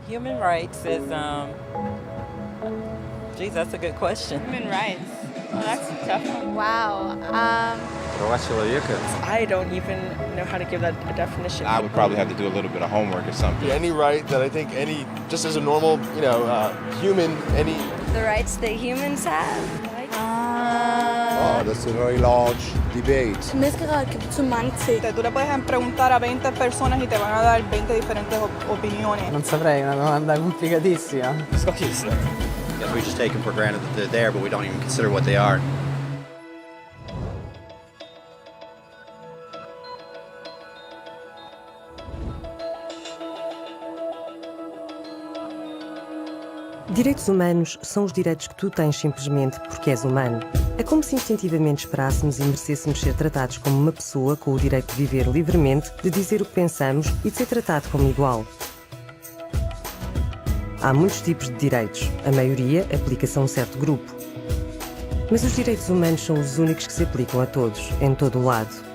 Human rights is, geez, that's a good question. Human rights. Well, that's a tough one. Wow. Права человека. I don't even know how to give that a definition. I would probably have to do a little bit of homework or something. Any right that I think just as a normal, human, any... The rights that humans have. Oh, that's a very large debate. Menneskerettigheder kan betyde mange ting. Tú le puedes preguntar a 20 personas y te van a dar 20 diferentes opiniones. Non saprei, è una domanda complicatissima. Yeah, we just take them for granted that they're there, but we don't even consider what they are. Direitos humanos são os direitos que tu tens simplesmente porque és humano. É como se instintivamente esperássemos e merecêssemos ser tratados como uma pessoa com o direito de viver livremente, de dizer o que pensamos e de ser tratado como igual. Há muitos tipos de direitos, a maioria aplica-se a um certo grupo. Mas os direitos humanos são os únicos que se aplicam a todos, em todo o lado.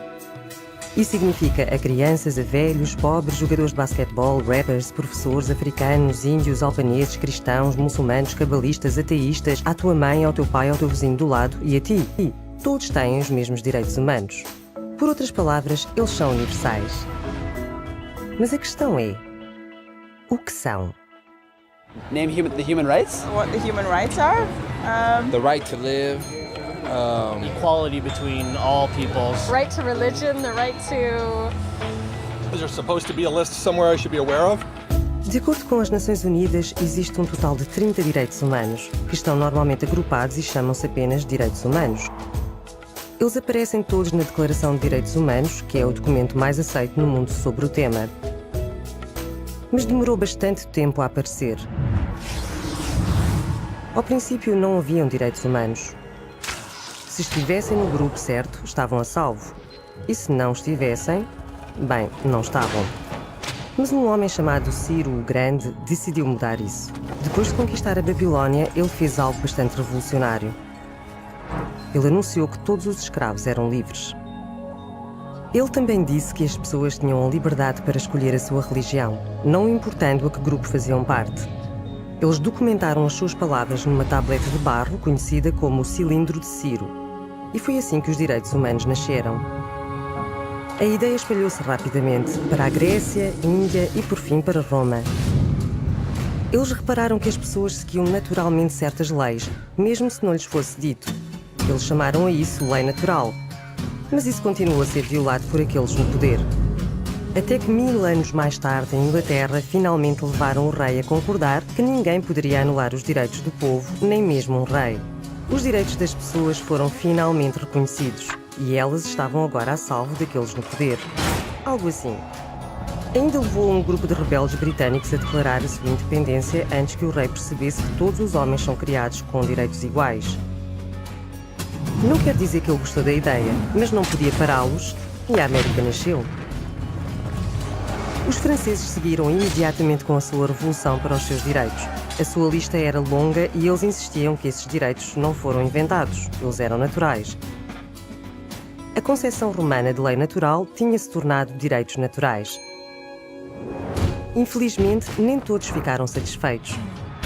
Isso significa a crianças, a velhos, pobres, jogadores de basquetebol, rappers, professores, africanos, índios, albaneses, cristãos, muçulmanos, cabalistas, ateístas, à tua mãe, ao teu pai, ao teu vizinho do lado e a ti. Todos têm os mesmos direitos humanos. Por outras palavras, eles são universais. Mas a questão é, o que são? Name the human rights? What the human rights are? The right to live. Equality between all peoples. Right to religion, the right to... Is there supposed to be a list somewhere I should be aware of? De acordo com as Nações Unidas, existe um total de 30 direitos humanos, que estão normalmente agrupados e chamam-se apenas direitos humanos. Eles aparecem todos na Declaração de Direitos Humanos, que é o documento mais aceito no mundo sobre o tema. Mas demorou bastante tempo a aparecer. Ao princípio não haviam direitos humanos. Se estivessem no grupo certo, estavam a salvo. E se não estivessem, bem, não estavam. Mas um homem chamado Ciro o Grande decidiu mudar isso. Depois de conquistar a Babilónia, ele fez algo bastante revolucionário. Ele anunciou que todos os escravos eram livres. Ele também disse que as pessoas tinham a liberdade para escolher a sua religião, não importando a que grupo faziam parte. Eles documentaram as suas palavras numa tablete de barro conhecida como o Cilindro de Ciro. E foi assim que os direitos humanos nasceram. A ideia espalhou-se rapidamente para a Grécia, Índia e, por fim, para Roma. Eles repararam que as pessoas seguiam naturalmente certas leis, mesmo se não lhes fosse dito. Eles chamaram a isso lei natural. Mas isso continuou a ser violado por aqueles no poder. Até que 1000 anos mais tarde, em Inglaterra, finalmente levaram o rei a concordar que ninguém poderia anular os direitos do povo, nem mesmo um rei. Os direitos das pessoas foram finalmente reconhecidos e elas estavam agora a salvo daqueles no poder. Algo assim. Ainda levou um grupo de rebeldes britânicos a declarar a sua independência antes que o rei percebesse que todos os homens são criados com direitos iguais. Não quer dizer que ele gostou da ideia, mas não podia pará-los e a América nasceu. Os franceses seguiram imediatamente com a sua revolução para os seus direitos. A sua lista era longa e eles insistiam que esses direitos não foram inventados, eles eram naturais. A concepção romana de lei natural tinha-se tornado direitos naturais. Infelizmente, nem todos ficaram satisfeitos.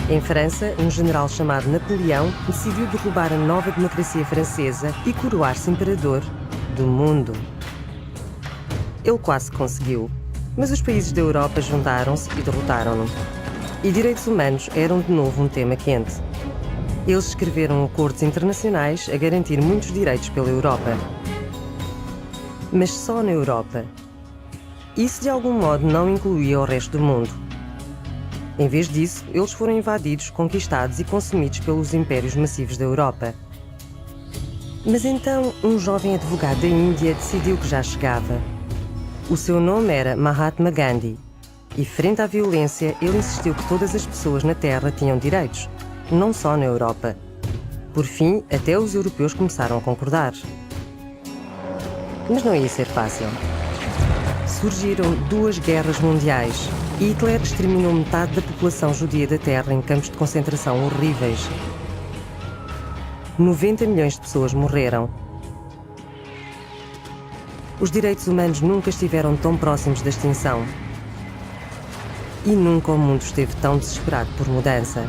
Em França, um general chamado Napoleão decidiu derrubar a nova democracia francesa e coroar-se imperador do mundo. Ele quase conseguiu, mas os países da Europa juntaram-se e derrotaram-no. E direitos humanos eram de novo um tema quente. Eles escreveram acordos internacionais a garantir muitos direitos pela Europa. Mas só na Europa. Isso de algum modo não incluía o resto do mundo. Em vez disso, eles foram invadidos, conquistados e consumidos pelos impérios massivos da Europa. Mas então, um jovem advogado da Índia decidiu que já chegava. O seu nome era Mahatma Gandhi. E frente à violência, ele insistiu que todas as pessoas na Terra tinham direitos, não só na Europa. Por fim, até os europeus começaram a concordar. Mas não ia ser fácil. Surgiram 2 guerras mundiais e Hitler exterminou metade da população judia da Terra em campos de concentração horríveis. 90 milhões de pessoas morreram. Os direitos humanos nunca estiveram tão próximos da extinção. E nunca o mundo esteve tão desesperado por mudança.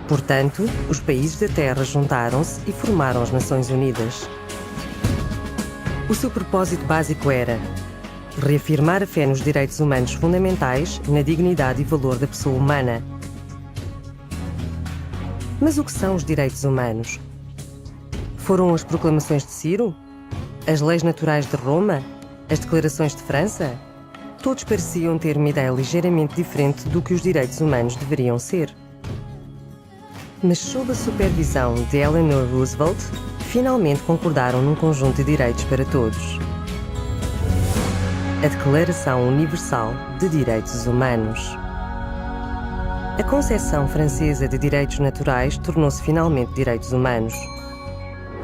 Portanto, os países da Terra juntaram-se e formaram as Nações Unidas. O seu propósito básico era reafirmar a fé nos direitos humanos fundamentais, na dignidade e valor da pessoa humana. Mas o que são os direitos humanos? Foram as proclamações de Ciro? As leis naturais de Roma? As declarações de França? Todos pareciam ter uma ideia ligeiramente diferente do que os direitos humanos deveriam ser. Mas sob a supervisão de Eleanor Roosevelt, finalmente concordaram num conjunto de direitos para todos. A Declaração Universal de Direitos Humanos. A concepção francesa de direitos naturais tornou-se finalmente direitos humanos.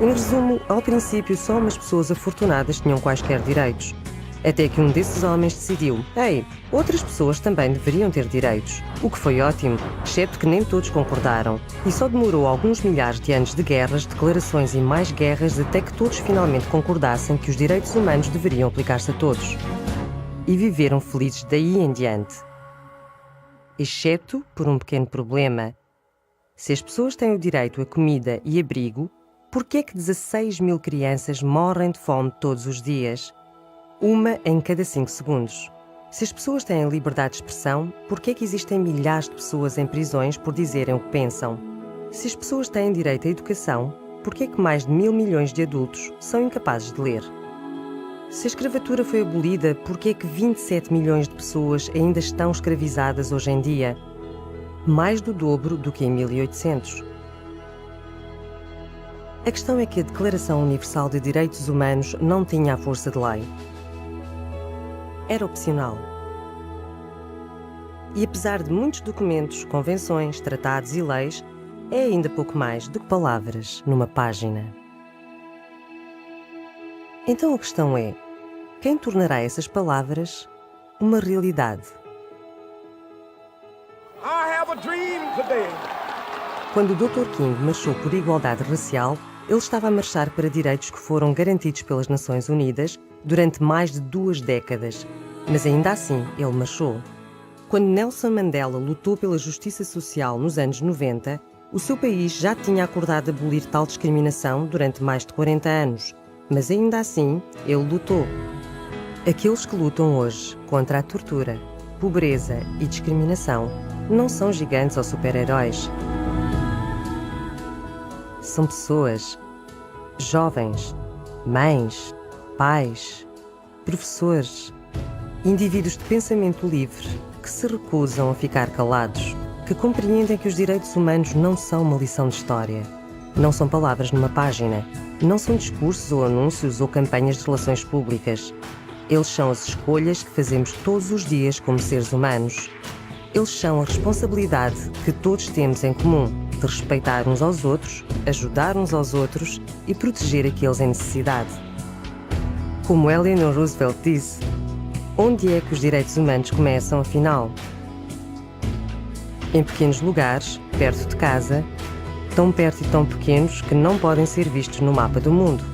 Em resumo, ao princípio só umas pessoas afortunadas tinham quaisquer direitos. Até que um desses homens decidiu: ei, outras pessoas também deveriam ter direitos. O que foi ótimo, exceto que nem todos concordaram. E só demorou alguns milhares de anos de guerras, declarações e mais guerras até que todos finalmente concordassem que os direitos humanos deveriam aplicar-se a todos. E viveram felizes daí em diante. Exceto por um pequeno problema. Se as pessoas têm o direito a comida e abrigo, por que é que 16 mil crianças morrem de fome todos os dias? Uma em cada 5 segundos. Se as pessoas têm liberdade de expressão, por que é que existem milhares de pessoas em prisões por dizerem o que pensam? Se as pessoas têm direito à educação, por que é que mais de 1.000 milhões de adultos são incapazes de ler? Se a escravatura foi abolida, por que é que 27 milhões de pessoas ainda estão escravizadas hoje em dia? Mais do dobro do que em 1800. A questão é que a Declaração Universal de Direitos Humanos não tinha a força de lei. Era opcional. E apesar de muitos documentos, convenções, tratados e leis, é ainda pouco mais do que palavras numa página. Então a questão é: quem tornará essas palavras uma realidade? Quando o Dr. King marchou por igualdade racial, ele estava a marchar para direitos que foram garantidos pelas Nações Unidas durante mais de 2 décadas, mas ainda assim ele marchou. Quando Nelson Mandela lutou pela justiça social nos anos 90, o seu país já tinha acordado abolir tal discriminação durante mais de 40 anos, mas ainda assim ele lutou. Aqueles que lutam hoje contra a tortura, pobreza e discriminação não são gigantes ou super-heróis. São pessoas, jovens, mães, pais, professores, indivíduos de pensamento livre que se recusam a ficar calados, que compreendem que os direitos humanos não são uma lição de história, não são palavras numa página, não são discursos ou anúncios ou campanhas de relações públicas. Eles são as escolhas que fazemos todos os dias como seres humanos. Eles são a responsabilidade que todos temos em comum de respeitar uns aos outros, ajudar uns aos outros e proteger aqueles em necessidade. Como Eleanor Roosevelt disse, onde é que os direitos humanos começam, afinal? Em pequenos lugares, perto de casa, tão perto e tão pequenos que não podem ser vistos no mapa do mundo.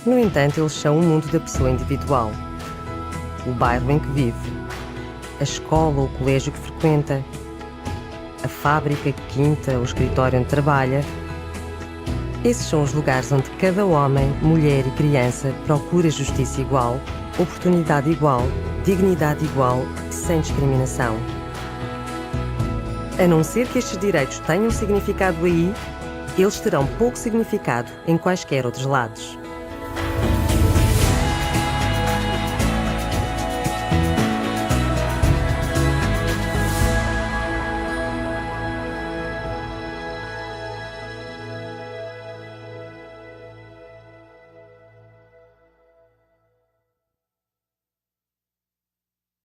No entanto, eles são o mundo da pessoa individual, o bairro em que vive, a escola ou o colégio que frequenta, a fábrica, quinta ou escritório onde trabalha. Esses são os lugares onde cada homem, mulher e criança procura justiça igual, oportunidade igual, dignidade igual e sem discriminação. A não ser que estes direitos tenham significado aí, eles terão pouco significado em quaisquer outros lados.